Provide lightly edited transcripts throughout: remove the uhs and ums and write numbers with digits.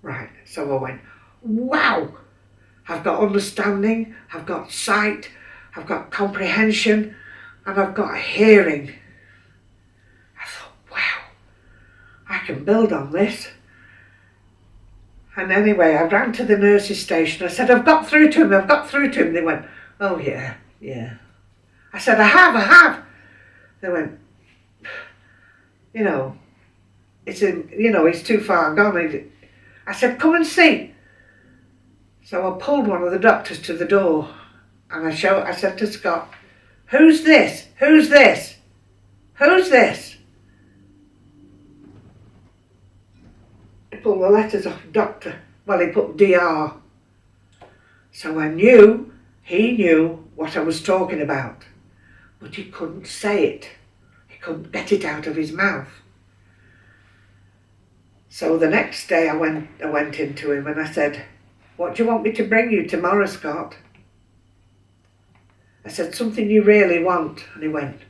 Right, so I went, wow, I've got understanding, I've got sight, I've got comprehension, and I've got hearing. I thought, wow, I can build on this. And anyway, I ran to the nurse's station. I said, I've got through to him. They went, oh yeah. I said, I have. They went, he's too far gone. I said, come and see. So I pulled one of the doctors to the door and I said to Scott, who's this? He pulled the letters off doctor. Well, he put DR. So he knew what I was talking about, but he couldn't say it. He couldn't get it out of his mouth. So the next day I went into him and I said, what do you want me to bring you tomorrow, Scott? I said, something you really want. And he went,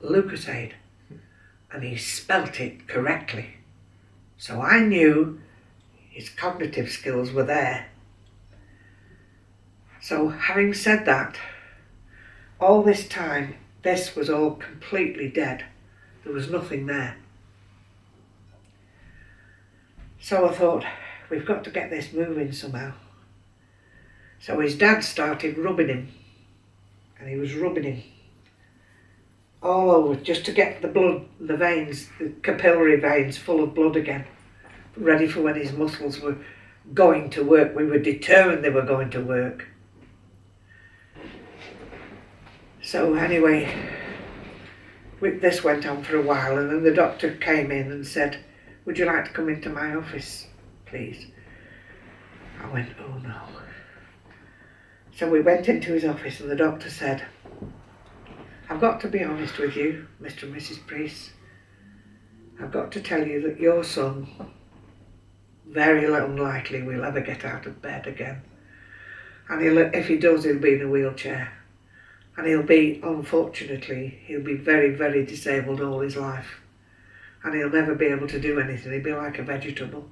Lucozade. And he spelt it correctly. So I knew his cognitive skills were there. So having said that, all this time, this was all completely dead. There was nothing there. So I thought, we've got to get this moving somehow. So his dad started rubbing him. And he was rubbing him all over just to get the blood, the veins, the capillary veins full of blood again. Ready for when his muscles were going to work. We were determined they were going to work. So anyway, this went on for a while, and then the doctor came in and said, would you like to come into my office, please? I went, oh no. So we went into his office and the doctor said, I've got to be honest with you, Mr. and Mrs. Preece. I've got to tell you that your son very unlikely will ever get out of bed again. And if he does, he'll be in a wheelchair. And unfortunately, he'll be very, very disabled all his life. And he'll never be able to do anything. He'll be like a vegetable.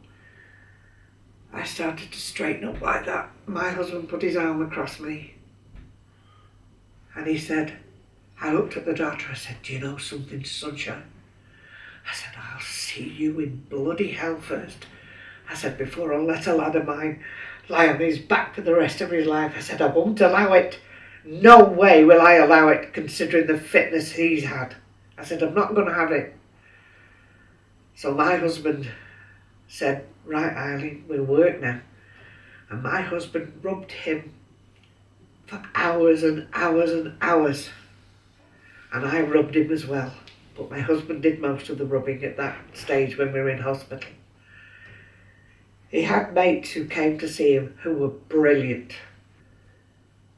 I started to straighten up like that. My husband put his arm across me. And he said, I looked at the doctor, I said, do you know something, sunshine? I said, I'll see you in bloody hell first. I said, before I'll let a lad of mine lie on his back for the rest of his life. I said, I won't allow it. No way will I allow it, considering the fitness he's had. I said, I'm not going to have it. So my husband said, right, Eileen, we'll work now. And my husband rubbed him for hours and hours and hours. And I rubbed him as well. But my husband did most of the rubbing at that stage when we were in hospital. He had mates who came to see him who were brilliant.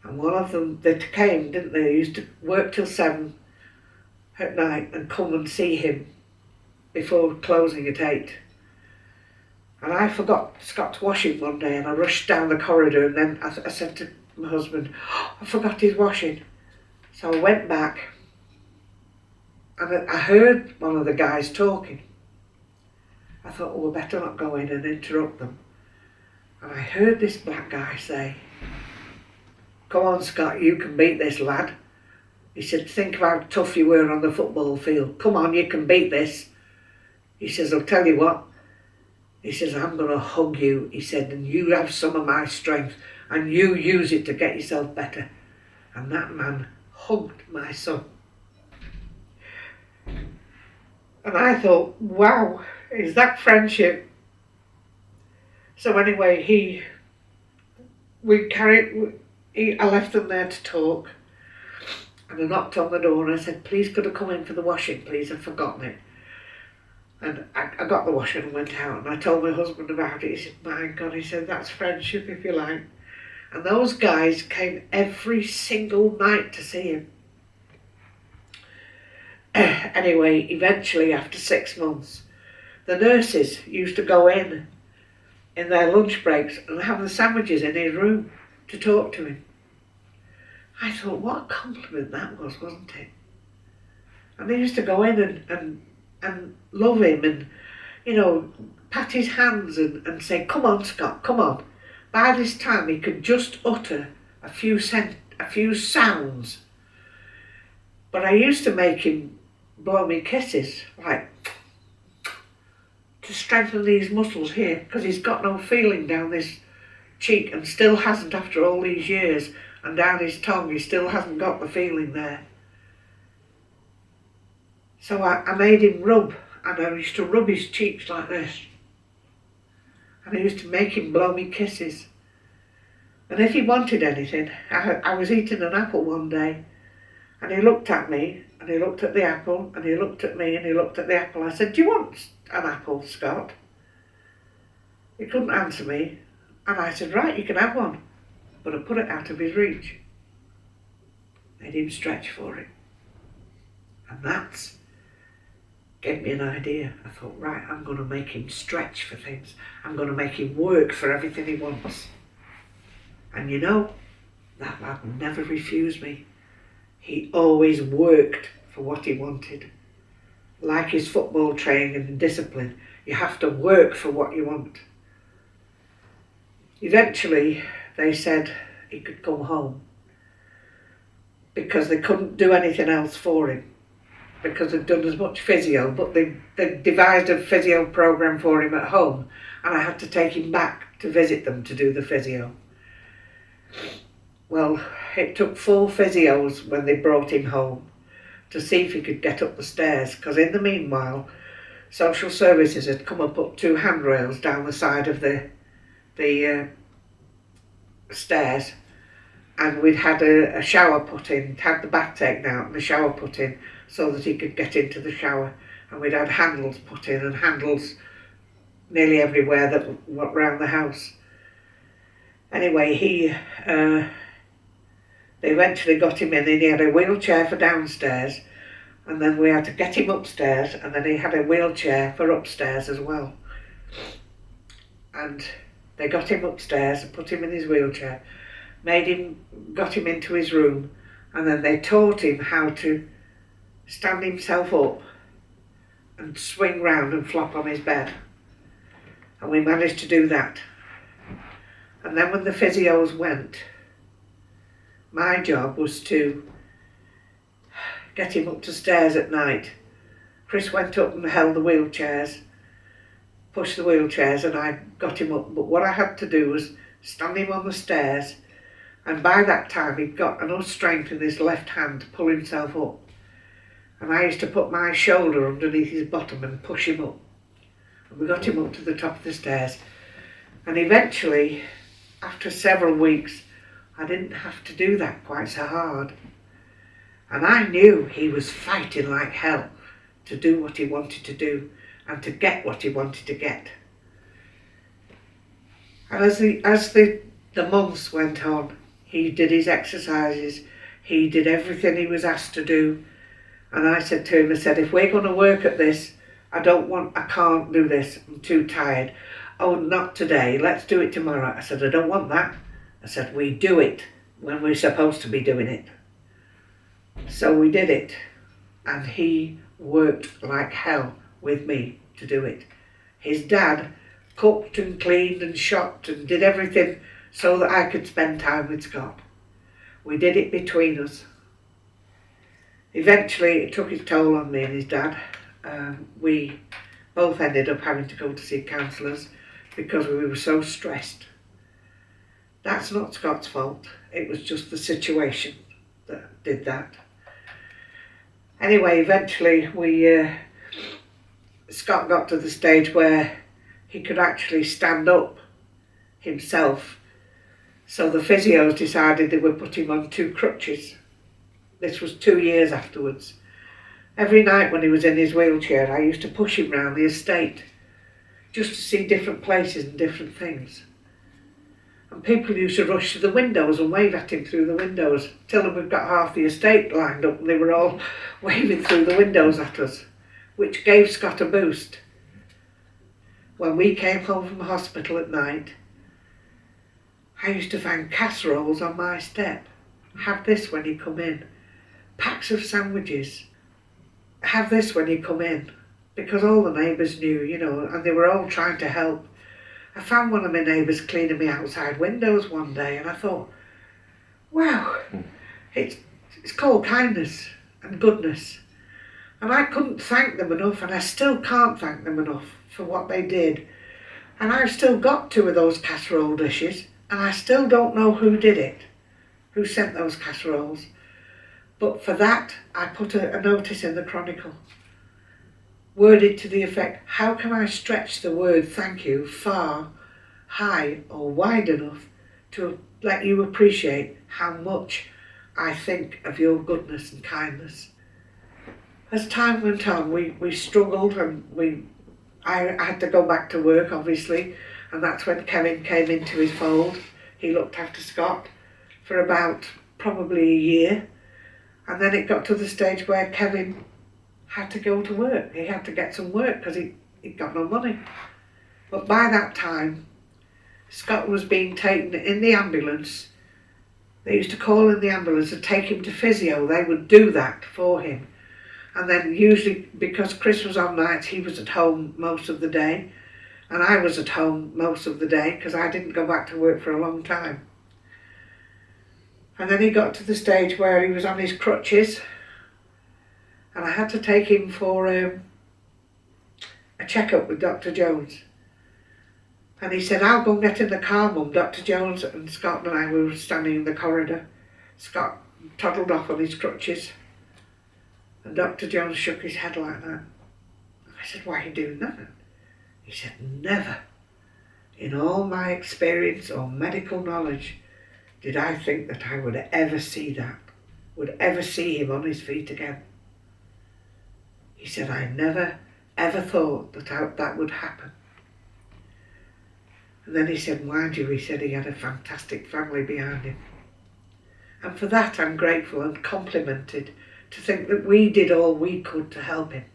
And one of them, they came, didn't they? They used to work till 7 at night and come and see him before closing at 8. And I forgot Scott's washing one day and I rushed down the corridor and then I said to my husband, oh, I forgot his washing. So I went back and I heard one of the guys talking. I thought, oh, we better not go in and interrupt them. And I heard this black guy say, come on, Scott, you can beat this, lad. He said, think of how tough you were on the football field. Come on, you can beat this. He says, I'll tell you what. He says, I'm going to hug you. He said, and you have some of my strength and you use it to get yourself better. And that man hugged my son. And I thought, wow, is that friendship? So anyway, I left them there to talk. And I knocked on the door and I said, please could I come in for the washing, please? I've forgotten it. And I got the washing and went out and I told my husband about it. He said, my God, he said, that's friendship if you like. And those guys came every single night to see him. Anyway, eventually after 6 months, the nurses used to go in their lunch breaks and have the sandwiches in his room to talk to him. I thought, what a compliment that was, wasn't it? And they used to go in and love him and, you know, pat his hands and say, come on, Scott, come on. By this time, he could just utter a few sounds. But I used to make him blow me kisses, like, to strengthen these muscles here, because he's got no feeling down this cheek and still hasn't after all these years, and down his tongue he still hasn't got the feeling there. So I made him rub, and I used to rub his cheeks like this, and I used to make him blow me kisses. And if he wanted anything, I was eating an apple one day, and he looked at me, and he looked at the apple, and he looked at me, and he looked at the apple. I said, do you want an apple, Scott? He couldn't answer me, and I said, right, you can have one. But I put it out of his reach. Made him stretch for it. And that's gave me an idea. I thought, right, I'm going to make him stretch for things. I'm going to make him work for everything he wants. And you know, that lad never refused me. He always worked for what he wanted. Like his football training and discipline, you have to work for what you want. Eventually, they said he could come home because they couldn't do anything else for him, because they'd done as much physio, but they devised a physio program for him at home, and I had to take him back to visit them to do the physio. Well, it took 4 physios when they brought him home to see if he could get up the stairs, because in the meanwhile, social services had come and put 2 handrails down the side of the stairs, and we'd had a shower put in, had the bath taken out and the shower put in so that he could get into the shower, and we'd had handles put in and handles nearly everywhere that went round the house. Anyway, they eventually got him in, and he had a wheelchair for downstairs, and then we had to get him upstairs, and then he had a wheelchair for upstairs as well. And they got him upstairs and put him in his wheelchair, got him into his room, and then they taught him how to stand himself up and swing round and flop on his bed. And we managed to do that. And then when the physios went, my job was to get him up to stairs at night. Chris went up and held the wheelchairs, pushed the wheelchairs, and I got him up. But what I had to do was stand him on the stairs, and by that time he'd got enough strength in his left hand to pull himself up. And I used to put my shoulder underneath his bottom and push him up. And we got him up to the top of the stairs. And eventually, after several weeks, I didn't have to do that quite so hard. And I knew he was fighting like hell to do what he wanted to do and to get what he wanted to get. And as the months went on, he did his exercises, he did everything he was asked to do. And I said to him, I said, if we're going to work at this, I can't do this, I'm too tired. Oh, not today, let's do it tomorrow. I said, I don't want that. I said, we do it when we're supposed to be doing it. So we did it, and he worked like hell with me to do it. His dad cooked and cleaned and shopped and did everything so that I could spend time with Scott. We did it between us. Eventually it took its toll on me and his dad. We both ended up having to go to see counsellors because we were so stressed. That's not Scott's fault. It was just the situation that did that. Anyway, eventually Scott got to the stage where he could actually stand up himself. So the physios decided they would put him on 2 crutches. This was 2 years afterwards. Every night when he was in his wheelchair, I used to push him round the estate just to see different places and different things. And people used to rush to the windows and wave at him through the windows. Till we've got half the estate lined up and they were all waving through the windows at us, which gave Scott a boost. When we came home from the hospital at night, I used to find casseroles on my step. Have this when you come in. Packs of sandwiches. have this when you come in, because all the neighbours knew, you know, and they were all trying to help. I found one of my neighbours cleaning my outside windows one day, and I thought, wow, it's called kindness and goodness. And I couldn't thank them enough, and I still can't thank them enough for what they did. And I've still got 2 of those casserole dishes, and I still don't know who did it, who sent those casseroles. But for that, I put a notice in the Chronicle, worded to the effect, how can I stretch the word thank you far, high or wide enough to let you appreciate how much I think of your goodness and kindness. As time went on, we struggled, and I had to go back to work, obviously, and that's when Kevin came into his fold. He looked after Scott for about probably a year, and then it got to the stage where Kevin had to go to work. He had to get some work because he'd got no money. But by that time, Scott was being taken in the ambulance. They used to call in the ambulance and take him to physio. They would do that for him. And then usually, because Chris was on nights, he was at home most of the day. And I was at home most of the day because I didn't go back to work for a long time. And then he got to the stage where he was on his crutches. And I had to take him for a checkup with Dr. Jones. And he said, I'll go and get in the car, Mum. Dr. Jones and Scott and I were standing in the corridor. Scott toddled off on his crutches. And Dr. Jones shook his head like that. I said, why are you doing that? He said, never in all my experience or medical knowledge did I think that I would ever see that, would ever see him on his feet again. He said, I never ever thought that that would happen. And then he said, mind you, he said he had a fantastic family behind him. And for that I'm grateful and complimented to think that we did all we could to help him.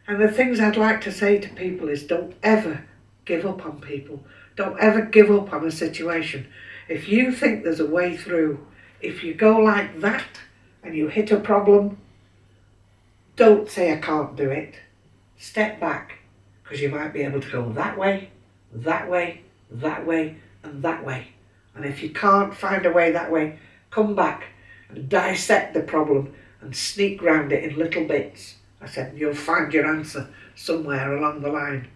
And the things I'd like to say to people is don't ever give up on people. Don't ever give up on a situation. If you think there's a way through, if you go like that and you hit a problem, don't say I can't do it. Step back, because you might be able to go that way, that way, that way, and that way. And if you can't find a way that way, come back and dissect the problem and sneak round it in little bits. I said, you'll find your answer somewhere along the line.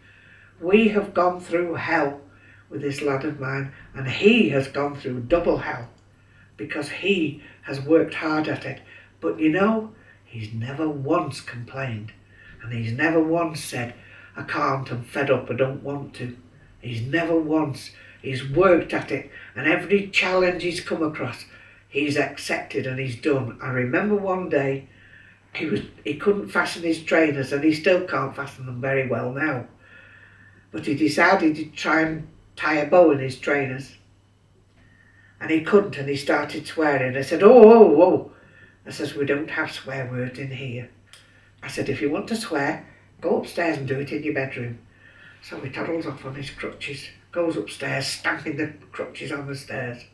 We have gone through hell with this lad of mine, and he has gone through double hell because he has worked hard at it. But you know, he's never once complained, and he's never once said, I can't, I'm fed up, I don't want to. He's never once. He's worked at it, and every challenge he's come across, he's accepted and he's done. I remember one day he couldn't fasten his trainers, and he still can't fasten them very well now. But he decided to try and tie a bow in his trainers. And he couldn't, and he started swearing. I said, oh. I says, we don't have swear words in here. I said, if you want to swear, go upstairs and do it in your bedroom. So he toddles off on his crutches, goes upstairs, stamping the crutches on the stairs.